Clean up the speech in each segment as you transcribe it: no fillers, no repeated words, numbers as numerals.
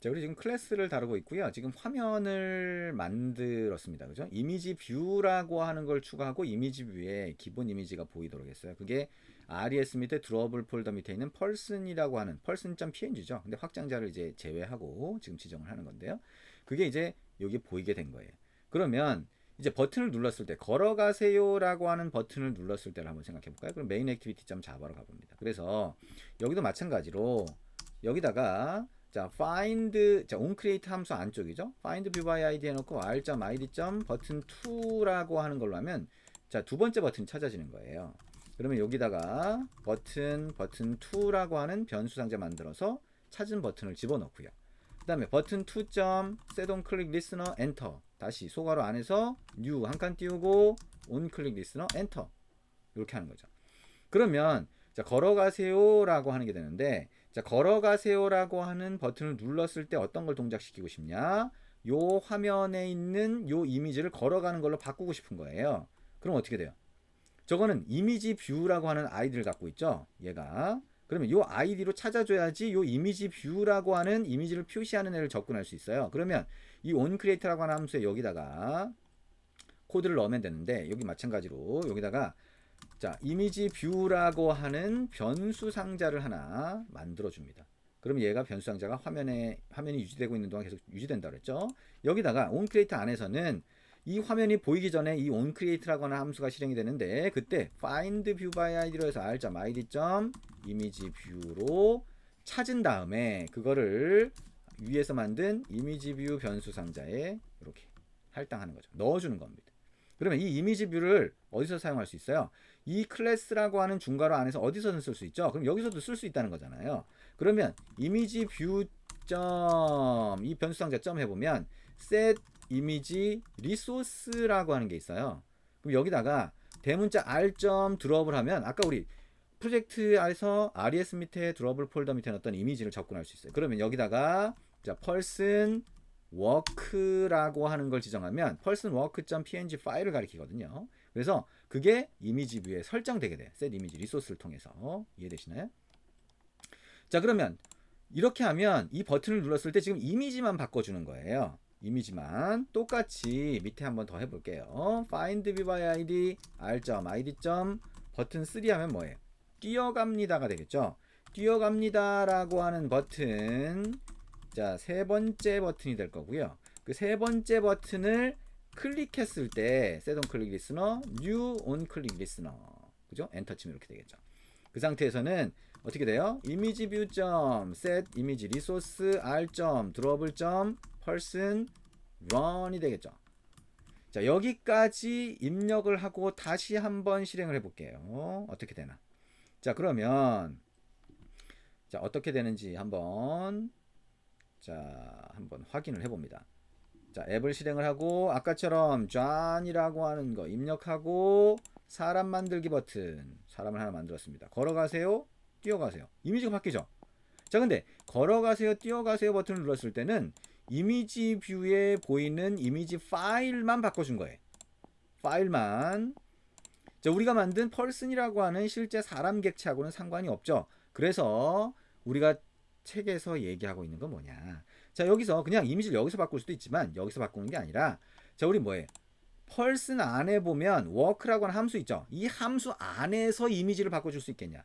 자, 우리 지금 클래스를 다루고 있고요. 지금 화면을 만들었습니다. 그죠? 이미지 뷰라고 하는 걸 추가하고 이미지 뷰에 기본 이미지가 보이도록 했어요. 그게 res 밑에 드로어블 폴더 밑에 있는 person이라고 하는 person.png죠. 근데 확장자를 이제 제외하고 지금 지정을 하는 건데요. 그게 이제 여기 보이게 된 거예요. 그러면 이제 버튼을 눌렀을 때 걸어가세요라고 하는 버튼을 눌렀을 때를 한번 생각해 볼까요? 그럼 메인 액티비티 자바로 가봅니다. 그래서 여기도 마찬가지로 여기다가 자, find, 자, onCreate 함수 안쪽이죠. find view by id 해놓고 r.id. 버튼 2라고 하는 걸로 하면 자, 두 번째 버튼이 찾아지는 거예요. 그러면 여기다가 버튼 2라고 하는 변수 상자 만들어서 찾은 버튼을 집어넣고요. 그 다음에 버튼 2. set on click listener enter. 다시 소괄호 안에서 new 한 칸 띄우고 on click listener enter. 이렇게 하는 거죠. 그러면 자, 걸어가세요라고 하는 게 되는데, 자, 걸어가세요라고 하는 버튼을 눌렀을 때 어떤 걸 동작시키고 싶냐? 요 화면에 있는 요 이미지를 걸어가는 걸로 바꾸고 싶은 거예요. 그럼 어떻게 돼요? 저거는 이미지 뷰라고 하는 아이디를 갖고 있죠. 얘가. 그러면 요 아이디로 찾아줘야지 요 이미지 뷰라고 하는 이미지를 표시하는 애를 접근할 수 있어요. 그러면 이 onCreate라고 하는 함수에 여기다가 코드를 넣으면 되는데, 여기 마찬가지로 여기다가 자, 이미지 뷰라고 하는 변수 상자를 하나 만들어 줍니다. 그러면 얘가 변수 상자가 화면이 유지되고 있는 동안 계속 유지된다 그랬죠. 여기다가 onCreate 안에서는 이 화면이 보이기 전에 이 onCreate라고 하는 함수가 실행이 되는데, 그때 find view by id로 해서 r.id. 이미지 뷰로 찾은 다음에 그거를 위에서 만든 이미지 뷰 변수 상자에 이렇게 할당하는 거죠. 넣어주는 겁니다. 그러면 이 이미지 뷰를 어디서 사용할 수 있어요? 이 클래스라고 하는 중괄호 안에서 어디서든 쓸 수 있죠. 그럼 여기서도 쓸 수 있다는 거잖아요. 그러면 이미지 뷰 이 변수 상자 점 해보면 set 이미지 리소스라고 하는 게 있어요. 그럼 여기다가 대문자 r 드롭을 하면 아까 우리 프로젝트에서 res 밑에 드롭을 폴더 밑에 넣었던 이미지를 접근할 수 있어요. 그러면 여기다가 자, person work라고 하는 걸 지정하면 person work.png 파일을 가리키거든요. 그래서 그게 이미지 뷰에 설정되게 돼요. set 이미지 리소스를 통해서. 이해되시나요? 자, 그러면 이렇게 하면 이 버튼을 눌렀을 때 지금 이미지만 바꿔주는 거예요. 이미지만 똑같이 밑에 한번 더 해볼게요. find view by id r.id. 버튼 3 하면 뭐예요? 뛰어갑니다가 되겠죠. 뛰어갑니다라고 하는 버튼, 자, 세 번째 버튼이 될 거고요. 그 세 번째 버튼을 클릭했을 때 set on click listener, new on click listener, 그죠? 엔터 치면 이렇게 되겠죠. 그 상태에서는 어떻게 돼요? 이미지 뷰 set 이미지 리소스 r 드롭을 person run이 되겠죠. 자, 여기까지 입력을 하고 다시 한번 실행을 해볼게요. 어떻게 되나? 자, 그러면 자, 어떻게 되는지 한번 확인을 해봅니다. 자, 앱을 실행을 하고 아까처럼 존이라고 하는 거 입력하고 사람 만들기 버튼, 사람을 하나 만들었습니다. 걸어가세요, 뛰어가세요. 이미지가 바뀌죠. 자, 근데 걸어가세요, 뛰어가세요 버튼을 눌렀을 때는 이미지 뷰에 보이는 이미지 파일만 바꿔준 거예요. 파일만. 자, 우리가 만든 person이라고 하는 실제 사람 객체하고는 상관이 없죠. 그래서 우리가 책에서 얘기하고 있는 건 뭐냐? 자, 여기서 그냥 이미지를 여기서 바꿀 수도 있지만 여기서 바꾸는 게 아니라, 자, 우리 뭐예요? person 안에 보면 work라고 하는 함수 있죠. 이 함수 안에서 이미지를 바꿔줄 수 있겠냐?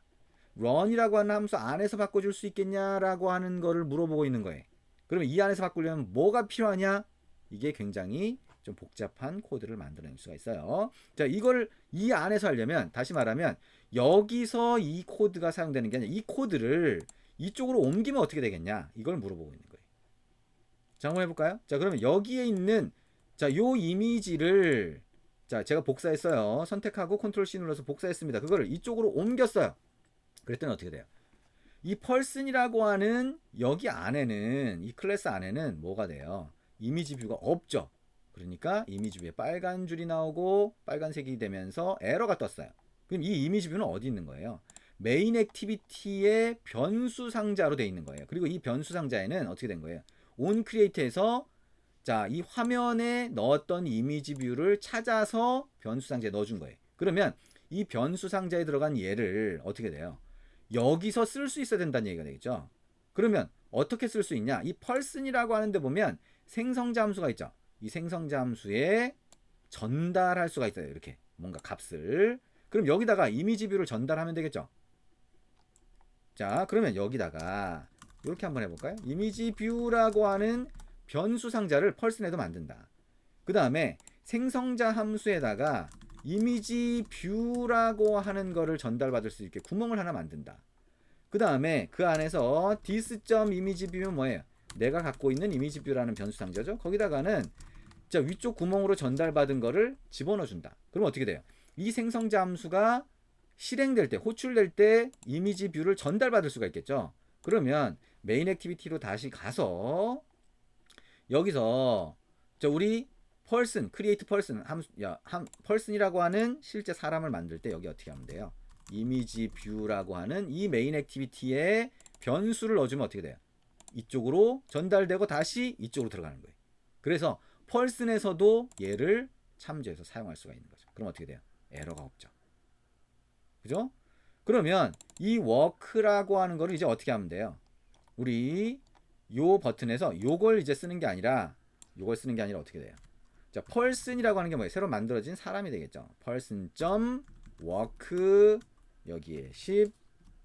run이라고 하는 함수 안에서 바꿔줄 수 있겠냐라고 하는 거를 물어보고 있는 거예요. 그러면 이 안에서 바꾸려면 뭐가 필요하냐? 이게 굉장히 좀 복잡한 코드를 만들어낼 수가 있어요. 자, 이걸 이 안에서 하려면, 다시 말하면 여기서 이 코드가 사용되는 게 아니라 이 코드를 이쪽으로 옮기면 어떻게 되겠냐? 이걸 물어보고 있는 거예요. 자, 한번 해볼까요? 자, 그러면 여기에 있는 자, 요 이미지를 자, 제가 복사했어요. 선택하고 컨트롤 C 눌러서 복사했습니다. 그거를 이쪽으로 옮겼어요. 그랬더니 어떻게 돼요? 이 person이라고 하는 여기 안에는, 이 클래스 안에는 뭐가 돼요? 이미지 뷰가 없죠. 그러니까 이미지 뷰에 빨간 줄이 나오고 빨간색이 되면서 에러가 떴어요. 그럼 이 이미지 뷰는 어디 있는 거예요? 메인 액티비티의 변수 상자로 되어 있는 거예요. 그리고 이 변수 상자에는 어떻게 된 거예요? onCreate에서 자, 이 화면에 넣었던 이미지 뷰를 찾아서 변수 상자에 넣어준 거예요. 그러면 이 변수 상자에 들어간 얘를 어떻게 돼요? 여기서 쓸 수 있어야 된다는 얘기가 되겠죠. 그러면 어떻게 쓸 수 있냐? 이 person이라고 하는데 보면 생성자 함수가 있죠. 이 생성자 함수에 전달할 수가 있어요. 이렇게 뭔가 값을. 그럼 여기다가 이미지 뷰를 전달하면 되겠죠. 자, 그러면 여기다가 이렇게 한번 해볼까요? 이미지 뷰라고 하는 변수 상자를 person에도 만든다. 그 다음에 생성자 함수에다가 이미지 뷰라고 하는 거를 전달받을 수 있게 구멍을 하나 만든다. 그 다음에 그 안에서 this.imageview는 뭐예요? 내가 갖고 있는 이미지뷰라는 변수 상자죠. 거기다가는 자 위쪽 구멍으로 전달받은 거를 집어넣어 준다. 그럼 어떻게 돼요? 이 생성자 함수가 실행될 때, 호출될 때 이미지뷰를 전달받을 수가 있겠죠. 그러면 메인 액티비티로 다시 가서 여기서 자 우리 person, create person person이라고 하는 실제 사람을 만들 때 여기 어떻게 하면 돼요? 이미지 뷰라고 하는 이 메인 액티비티에 변수를 넣어주면 어떻게 돼요? 이쪽으로 전달되고 다시 이쪽으로 들어가는 거예요. 그래서 person에서도 얘를 참조해서 사용할 수가 있는 거죠. 그럼 어떻게 돼요? 에러가 없죠. 그죠? 그러면 이 work라고 하는 거를 이제 어떻게 하면 돼요? 우리 요 버튼에서 요걸 이제 쓰는 게 아니라 요걸 쓰는 게 아니라 어떻게 돼요? 자, person이라고 하는 게 뭐예요? 새로 만들어진 사람이 되겠죠. person.work 여기에 10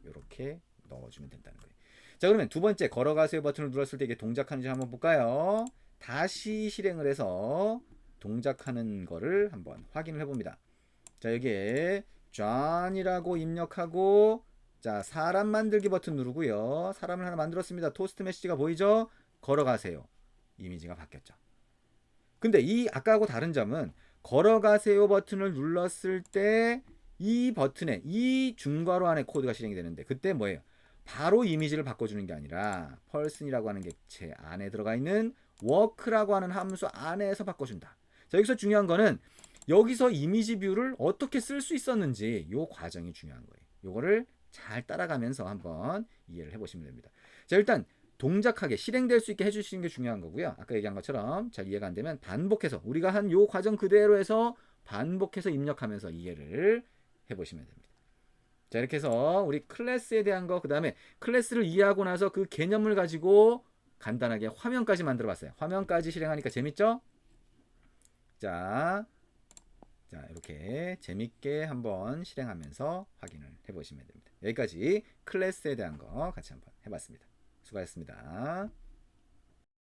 이렇게 넣어주면 된다는 거예요. 자, 그러면 두 번째 걸어가세요 버튼을 눌렀을 때 이게 동작하는지 한번 볼까요? 다시 실행을 해서 동작하는 거를 한번 확인을 해봅니다. 자, 여기에 John이라고 입력하고 자, 사람 만들기 버튼 누르고요. 사람을 하나 만들었습니다. 토스트 메시지가 보이죠? 걸어가세요. 이미지가 바뀌었죠. 근데 이 아까하고 다른 점은 걸어가세요 버튼을 눌렀을 때 이 버튼에 이 중괄호 안에 코드가 실행이 되는데 그때 뭐예요? 바로 이미지를 바꿔주는 게 아니라 person이라고 하는 객체 안에 들어가 있는 work라고 하는 함수 안에서 바꿔준다. 자, 여기서 중요한 거는 여기서 이미지 뷰를 어떻게 쓸 수 있었는지 이 과정이 중요한 거예요. 요거를 잘 따라가면서 한번 이해를 해보시면 됩니다. 자, 일단 동작하게 실행될 수 있게 해주시는 게 중요한 거고요. 아까 얘기한 것처럼 잘 이해가 안 되면 반복해서 우리가 한 요 과정 그대로 해서 반복해서 입력하면서 이해를 해보시면 됩니다. 자, 이렇게 해서 우리 클래스에 대한 거, 그 다음에 클래스를 이해하고 나서 그 개념을 가지고 간단하게 화면까지 만들어 봤어요. 화면까지 실행하니까 재밌죠? 자, 이렇게 재밌게 한번 실행하면서 확인을 해보시면 됩니다. 여기까지 클래스에 대한 거 같이 한번 해봤습니다. 수고하셨습니다.